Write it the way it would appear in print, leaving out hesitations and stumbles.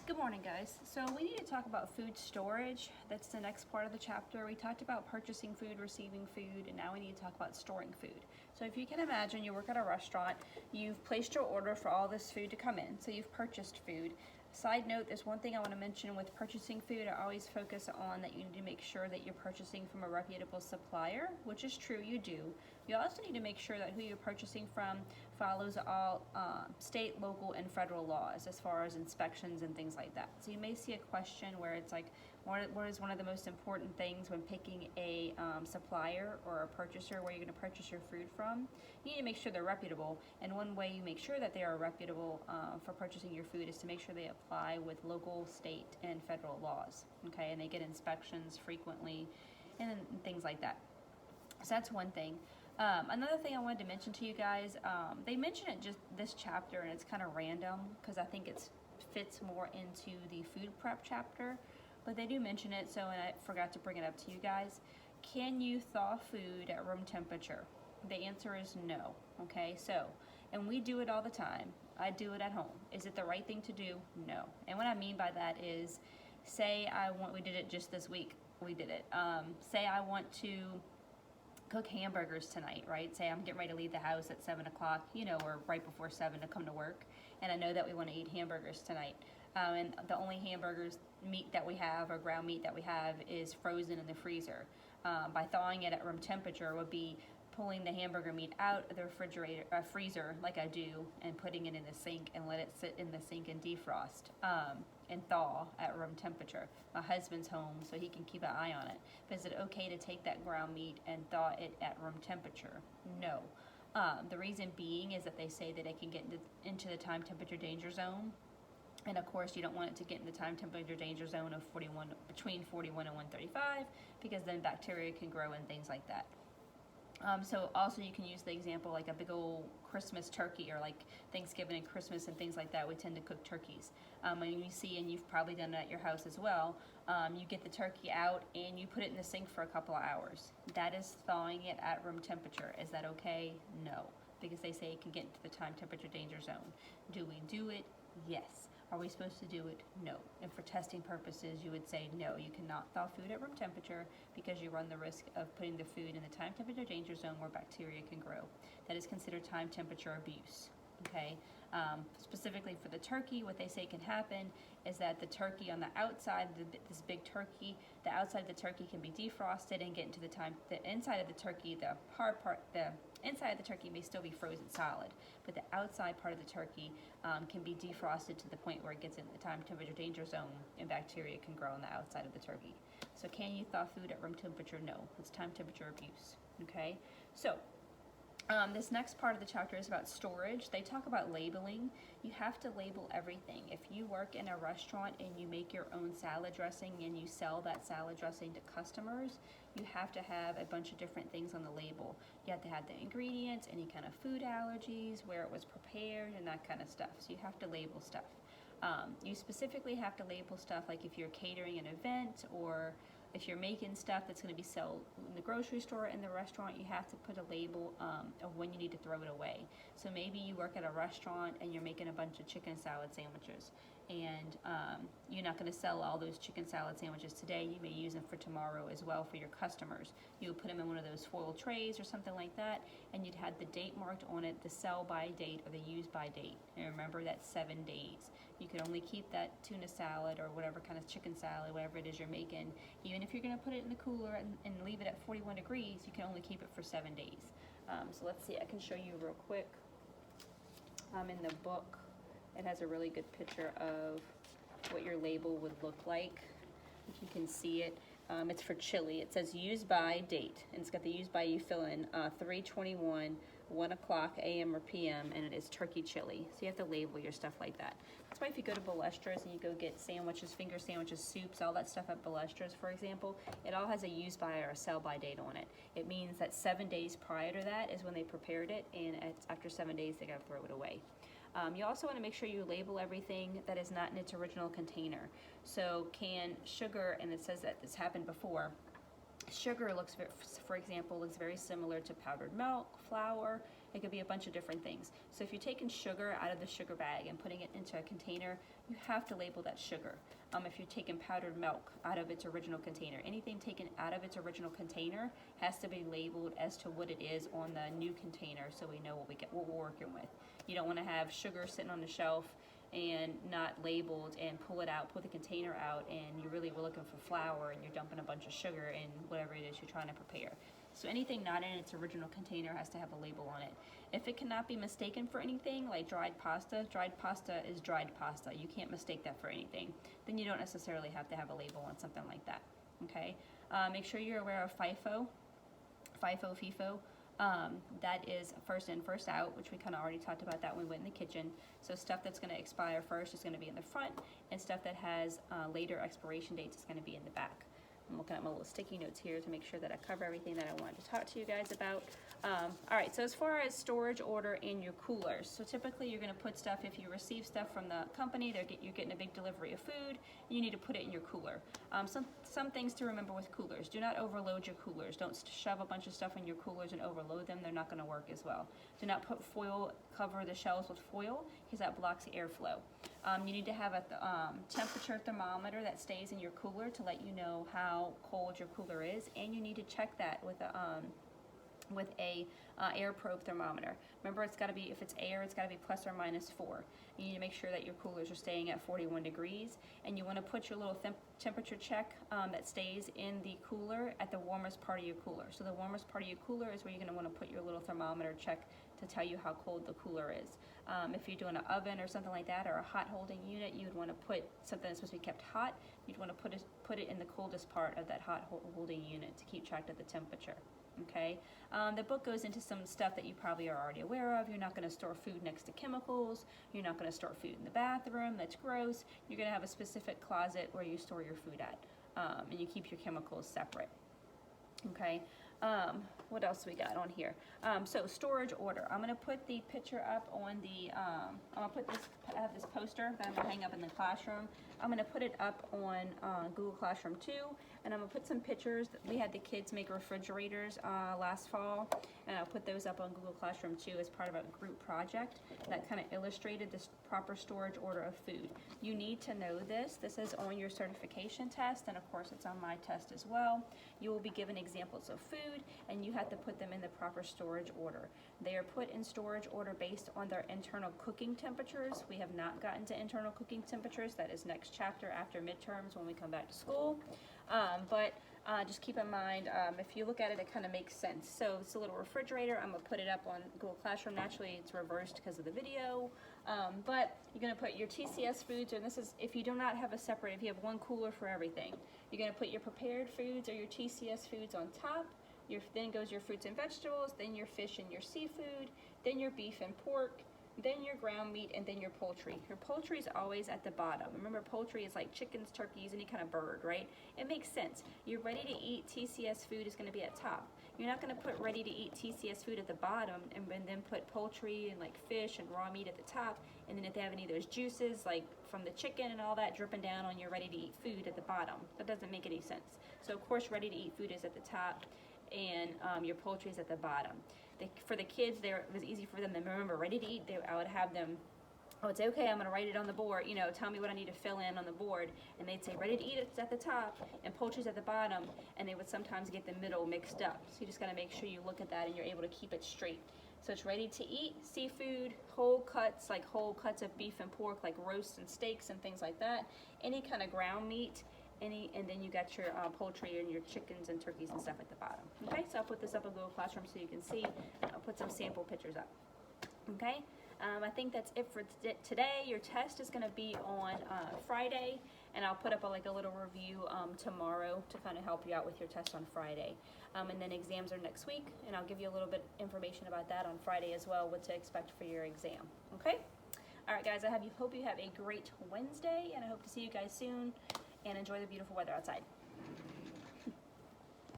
Good morning, guys. So we need to talk about food storage. That's the next part of the chapter. We talked about purchasing food, receiving food, and now we need to talk about storing food. So if you can imagine, you work at a restaurant, you've placed your order for all this food to come in, so you've purchased food. Side note, there's one thing I want to mention with purchasing food. I always focus on that you need to make sure that you're purchasing from a reputable supplier, which is true, you do. You also need to make sure that who you're purchasing from follows all state, local, and federal laws as far as inspections and things like that. So you may see a question where it's like, what is one of the most important things when picking a supplier or a purchaser where you're going to purchase your food from? You need to make sure they're reputable, and one way you make sure that they are reputable for purchasing your food is to make sure they apply with local, state, and federal laws, okay? And they get inspections frequently and things like that. So that's one thing. Another thing I wanted to mention to you guys, they mention it just this chapter, and it's kind of random because I think it fits more into the food prep chapter, but they do mention it, so and I forgot to bring it up to you guys. Can you thaw food at room temperature? The answer is no, okay? So, and we do it all the time. I do it at home. Is it the right thing to do? No. And what I mean by that is, say we did it just this week, we did it. Say I want to cook hamburgers tonight, right? Say I'm getting ready to leave the house at 7 o'clock, or right before 7 to come to work, and I know that we want to eat hamburgers tonight. And the only hamburgers meat that we have, or ground meat that we have, is frozen in the freezer. By thawing it at room temperature would be pulling the hamburger meat out of the freezer like I do, and putting it in the sink and let it sit in the sink and defrost and thaw at room temperature. My husband's home, so he can keep an eye on it. But is it okay to take that ground meat and thaw it at room temperature? No. The reason being is that they say that it can get into the time temperature danger zone. And of course, you don't want it to get in the time temperature danger zone of between 41 and 135, because then bacteria can grow and things like that. So also you can use the example like a big old Christmas turkey, or like Thanksgiving and Christmas and things like that, we tend to cook turkeys. And you see, and you've probably done it at your house as well, you get the turkey out and you put it in the sink for a couple of hours. That is thawing it at room temperature. Is that okay? No, because they say it can get into the time temperature danger zone. Do we do it? Yes. Are we supposed to do it? No. And for testing purposes, you would say no, you cannot thaw food at room temperature because you run the risk of putting the food in the time temperature danger zone where bacteria can grow. That is considered time temperature abuse. Okay. Specifically for the turkey, what they say can happen is that the turkey on the outside, this big turkey, the outside of the turkey can be defrosted and get into the inside of the turkey, the inside of the turkey may still be frozen solid, but the outside part of the turkey can be defrosted to the point where it gets in the time temperature danger zone and bacteria can grow on the outside of the turkey. So can you thaw food at room temperature? No, it's time temperature abuse. Okay, so this next part of the chapter is about storage. They talk about labeling. You have to label everything. If you work in a restaurant and you make your own salad dressing and you sell that salad dressing to customers, you have to have a bunch of different things on the label. You have to have the ingredients, any kind of food allergies, where it was prepared, and that kind of stuff. So you have to label stuff. You specifically have to label stuff like if you're catering an event, or if you're making stuff that's going to be sold in the grocery store, in the restaurant, you have to put a label of when you need to throw it away. So maybe you work at a restaurant and you're making a bunch of chicken salad sandwiches, and you're not going to sell all those chicken salad sandwiches today. You may use them for tomorrow as well for your customers. You would put them in one of those foil trays or something like that, and you'd have the date marked on it, the sell by date or the use by date. And remember, that's 7 days. You can only keep that tuna salad or whatever kind of chicken salad, whatever it is you're making, even if you're going to put it in the cooler and leave it at 41 degrees, you can only keep it for 7 days. So let's see, I can show you real quick. In the book, it has a really good picture of what your label would look like. If you can see it, it's for chili. It says use by date, and it's got the use by you fill in 3/21, 1 o'clock a.m. or p.m., and it is turkey chili. So you have to label your stuff like that. That's why if you go to Balestras and you go get sandwiches, finger sandwiches, soups, all that stuff at Balestras, for example, it all has a use by or a sell by date on it. It means that 7 days prior to that is when they prepared it, and after 7 days they got to throw it away. You also want to make sure you label everything that is not in its original container. So can sugar, and it says that this happened before, sugar looks, for example, looks very similar to powdered milk, flour, It could be a bunch of different things. So if you're taking sugar out of the sugar bag and putting it into a container, you have to label that sugar. If you're taking powdered milk out of its original container, anything taken out of its original container has to be labeled as to what it is on the new container, so we know what we're working with. You don't want to have sugar sitting on the shelf and not labeled and pull the container out, and you really were looking for flour and you're dumping a bunch of sugar in whatever it is you're trying to prepare. So anything not in its original container has to have a label on it. If it cannot be mistaken for anything, like dried pasta is dried pasta. You can't mistake that for anything. Then you don't necessarily have to have a label on something like that, okay? Make sure you're aware of FIFO. That is first in, first out, which we kind of already talked about that when we went in the kitchen. So stuff that's going to expire first is going to be in the front, and stuff that has later expiration dates is going to be in the back. I'm looking at my little sticky notes here to make sure that I cover everything that I wanted to talk to you guys about. All right, so as far as storage order in your coolers, so typically you're going to put stuff, if you receive stuff from the company, you're getting a big delivery of food, you need to put it in your cooler. Some things to remember with coolers: do not overload your coolers. Don't shove a bunch of stuff in your coolers and overload them. They're not going to work as well. Do not cover the shelves with foil, because that blocks the airflow. You need to have a temperature thermometer that stays in your cooler to let you know how cold your cooler is, and you need to check that with a air probe thermometer. Remember, it's got to be, if it's air, it's got to be plus or minus 4. You need to make sure that your coolers are staying at 41 degrees, and you want to put your little temperature check that stays in the cooler at the warmest part of your cooler. So the warmest part of your cooler is where you're going to want to put your little thermometer check to tell you how cold the cooler is. If you're doing an oven or something like that, or a hot holding unit, you would want to put something that's supposed to be kept hot. You'd want to put it in the coldest part of that hot holding unit to keep track of the temperature. Okay, the book goes into some stuff that you probably are already aware of. You're not going to store food next to chemicals. You're not going to store food in the bathroom. That's gross. You're going to have a specific closet where you store your food at, and you keep your chemicals separate. Okay, what else we got on here? So storage order. I'm going to put the picture up on the, I'm going to I have this poster that I'm going to hang up in the classroom. I'm going to put it up on Google Classroom too, and I'm going to put some pictures. We had the kids make refrigerators last fall, and I'll put those up on Google Classroom too as part of a group project that kind of illustrated this proper storage order of food. You need to know this. This is on your certification test, and of course it's on my test as well. You will be given examples of food, and you have to put them in the proper storage order. They are put in storage order based on their internal cooking temperatures. We have not gotten to internal cooking temperatures. That is next chapter after midterms when we come back to school. Just keep in mind, if you look at it, it kind of makes sense. So it's a little refrigerator. I'm going to put it up on Google Classroom. Naturally, it's reversed because of the video. But you're going to put your TCS foods, and this is if you do not have a separate, if you have one cooler for everything, you're going to put your prepared foods or your TCS foods on top. Then goes your fruits and vegetables, then your fish and your seafood, then your beef and pork, then your ground meat, and then your poultry. Your poultry is always at the bottom. Remember, poultry is like chickens, turkeys, any kind of bird, right? It makes sense. Your ready-to-eat TCS food is going to be at top. You're not going to put ready-to-eat TCS food at the bottom and then put poultry and like fish and raw meat at the top, and then if they have any of those juices like from the chicken and all that dripping down on your ready-to-eat food at the bottom. That doesn't make any sense. So of course ready-to-eat food is at the top, and your poultry is at the bottom. For the kids, it was easy for them to remember ready to eat. I would have them, oh, it's okay, I'm going to write it on the board, tell me what I need to fill in on the board, and they'd say ready to eat it's at the top and poultry's at the bottom, and they would sometimes get the middle mixed up. So you just got to make sure you look at that and you're able to keep it straight. So it's ready to eat, seafood, whole cuts of beef and pork, like roasts and steaks and things like that, any kind of ground meat, and then you got your poultry and your chickens and turkeys and stuff at the bottom. Okay, so I'll put this up in Google Classroom so you can see. I'll put some sample pictures up. Okay, I think that's it for today. Your test is going to be on Friday, and I'll put up a little review tomorrow to kind of help you out with your test on Friday. And then exams are next week, and I'll give you a little bit information about that on Friday as well, what to expect for your exam. Okay? All right, guys, I hope you have a great Wednesday, and I hope to see you guys soon. And enjoy the beautiful weather outside.